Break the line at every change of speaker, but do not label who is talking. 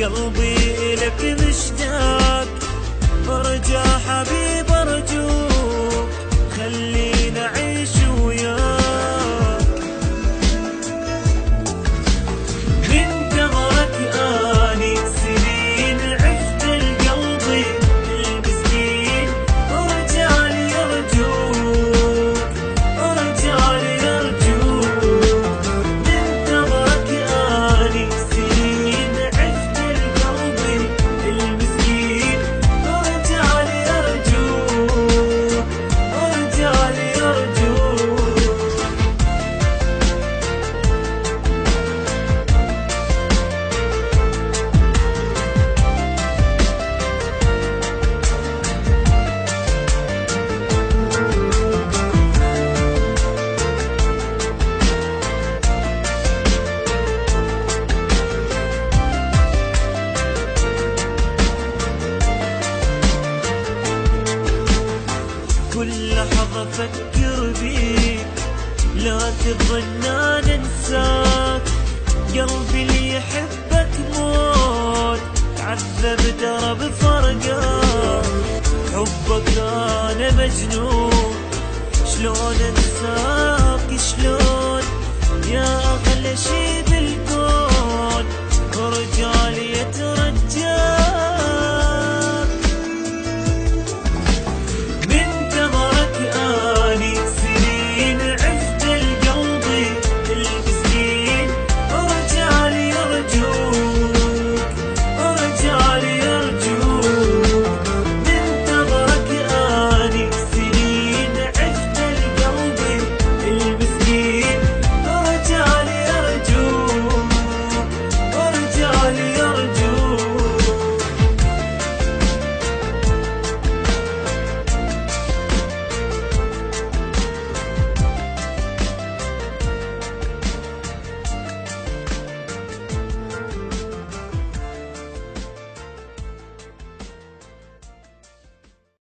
قلبي لك مشتاق، ارجع حبيب ارجوك خلينا اعيش وياك. منتظرك اني سنين عشت لقلبي المسكين، ارجع لي ارجوك ارجع لي ارجوك. منتظرك اني سنين عشت لقلبي المسكين، ارجع لي ارجوك ارجع لي ارجوك. كل لحظة أفكر بيك، لا تظن أنا أنساك. قلبي اللي يحبك موت، عذب ترى بفرقك. حبك أنا مجنون